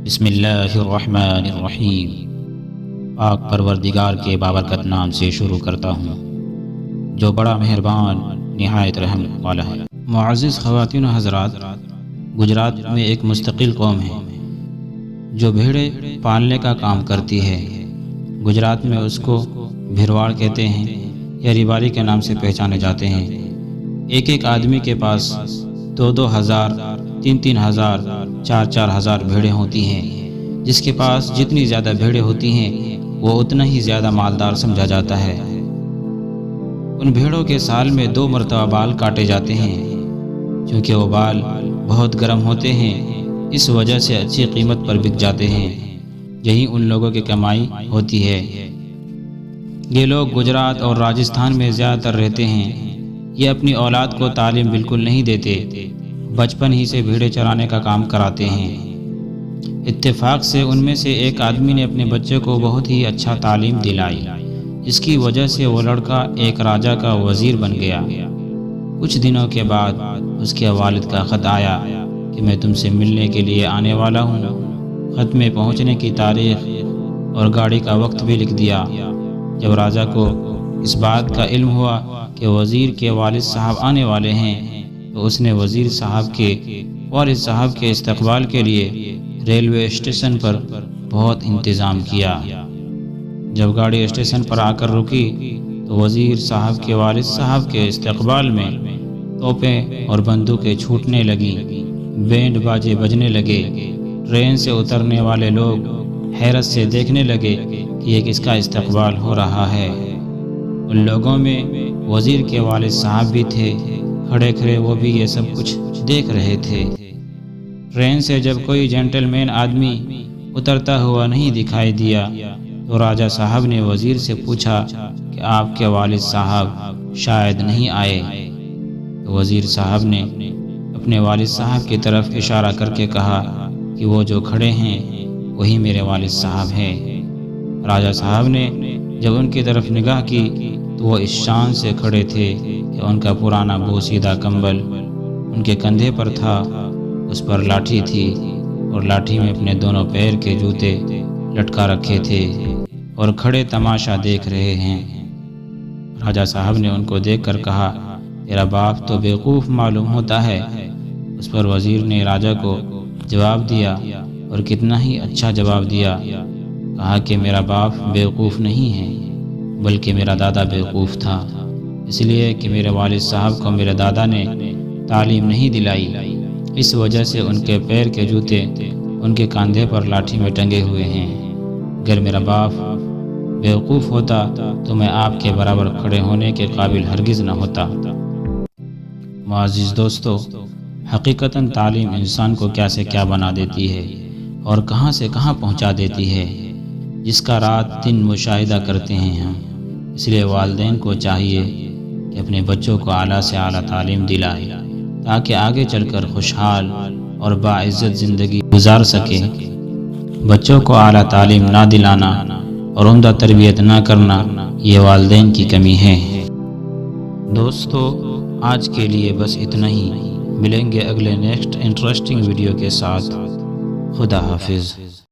بسم اللہ الرحمن الرحیم۔ پاک پروردگار کے بابرکت نام سے شروع کرتا ہوں جو بڑا مہربان نہایت رحم والا ہے۔ معزز خواتین و حضرات، گجرات میں ایک مستقل قوم ہے جو بھیڑیں پالنے کا کام کرتی ہے۔ گجرات میں اس کو بھرواڑ کہتے ہیں یا ریواڑی کے نام سے پہچانے جاتے ہیں۔ ایک آدمی کے پاس 2-2 ہزار، 3-3 ہزار، 4-4 ہزار بھیڑیں ہوتی ہیں۔ جس کے پاس جتنی زیادہ بھیڑیں ہوتی ہیں وہ اتنا ہی زیادہ مالدار سمجھا جاتا ہے۔ ان بھیڑوں کے سال میں 2 مرتبہ بال کاٹے جاتے ہیں، کیونکہ وہ بال بہت گرم ہوتے ہیں، اس وجہ سے اچھی قیمت پر بک جاتے ہیں۔ یہی ان لوگوں کی کمائی ہوتی ہے۔ یہ لوگ گجرات اور راجستھان میں زیادہ تر رہتے ہیں۔ یہ اپنی اولاد کو تعلیم بالکل نہیں دیتے، بچپن ہی سے بھیڑیں چرانے کا کام کراتے ہیں۔ اتفاق سے ان میں سے ایک آدمی نے اپنے بچے کو بہت ہی اچھا تعلیم دلائی، جس کی وجہ سے وہ لڑکا ایک راجا کا وزیر بن گیا۔ کچھ دنوں کے بعد اس کے والد کا خط آیا کہ میں تم سے ملنے کے لیے آنے والا ہوں۔ خط میں پہنچنے کی تاریخ اور گاڑی کا وقت بھی لکھ دیا۔ جب راجا کو اس بات کا علم ہوا کہ وزیر کے والد صاحب آنے والے ہیں تو اس نے وزیر صاحب کے والد صاحب کے استقبال کے لیے ریلوے اسٹیشن پر بہت انتظام کیا۔ جب گاڑی اسٹیشن پر آ کر رکی تو وزیر صاحب کے والد صاحب کے استقبال میں توپیں اور بندوقیں چھوٹنے لگیں، بینڈ باجے بجنے لگے۔ ٹرین سے اترنے والے لوگ حیرت سے دیکھنے لگے کہ یہ کس کا استقبال ہو رہا ہے۔ ان لوگوں میں وزیر کے والد صاحب بھی تھے، کھڑے کھڑے وہ بھی یہ سب کچھ دیکھ رہے تھے۔ ٹرین سے جب کوئی جینٹل مین آدمی اترتا ہوا نہیں دکھائی دیا تو راجا صاحب نے وزیر سے پوچھا کہ آپ کے والد صاحب شاید نہیں آئے۔ تو وزیر صاحب نے اپنے والد صاحب کی طرف اشارہ کر کے کہا کہ وہ جو کھڑے ہیں وہی میرے والد صاحب ہیں۔ راجا صاحب نے جب ان کی طرف نگاہ کی تو وہ اس شان سے کھڑے تھے کہ ان کا پرانا بوسیدہ کمبل ان کے کندھے پر تھا، اس پر لاٹھی تھی اور لاٹھی میں اپنے دونوں پیر کے جوتے لٹکا رکھے تھے اور کھڑے تماشا دیکھ رہے ہیں۔ راجا صاحب نے ان کو دیکھ کر کہا، تیرا باپ تو بیوقوف معلوم ہوتا ہے۔ اس پر وزیر نے راجا کو جواب دیا اور کتنا ہی اچھا جواب دیا۔ کہا کہ میرا باپ بیوقوف نہیں ہے بلکہ میرا دادا بیوقوف تھا، اس لیے کہ میرے والد صاحب کو میرے دادا نے تعلیم نہیں دلائی، اس وجہ سے ان کے پیر کے جوتے ان کے کاندھے پر لاٹھی میں ٹنگے ہوئے ہیں۔ اگر میرا باپ بیوقوف ہوتا تو میں آپ کے برابر کھڑے ہونے کے قابل ہرگز نہ ہوتا۔ معزز دوستو، حقیقتاً تعلیم انسان کو کیا سے کیا بنا دیتی ہے اور کہاں سے کہاں پہنچا دیتی ہے، جس کا رات دن مشاہدہ کرتے ہیں ہم۔ اس لیے والدین کو چاہیے کہ اپنے بچوں کو اعلیٰ سے اعلیٰ تعلیم دلائے تاکہ آگے چل کر خوشحال اور باعزت زندگی گزار سکے۔ بچوں کو اعلیٰ تعلیم نہ دلانا اور عمدہ تربیت نہ کرنا یہ والدین کی کمی ہے۔ دوستو، آج کے لیے بس اتنا ہی۔ ملیں گے اگلے نیکسٹ انٹرسٹنگ ویڈیو کے ساتھ۔ خدا حافظ۔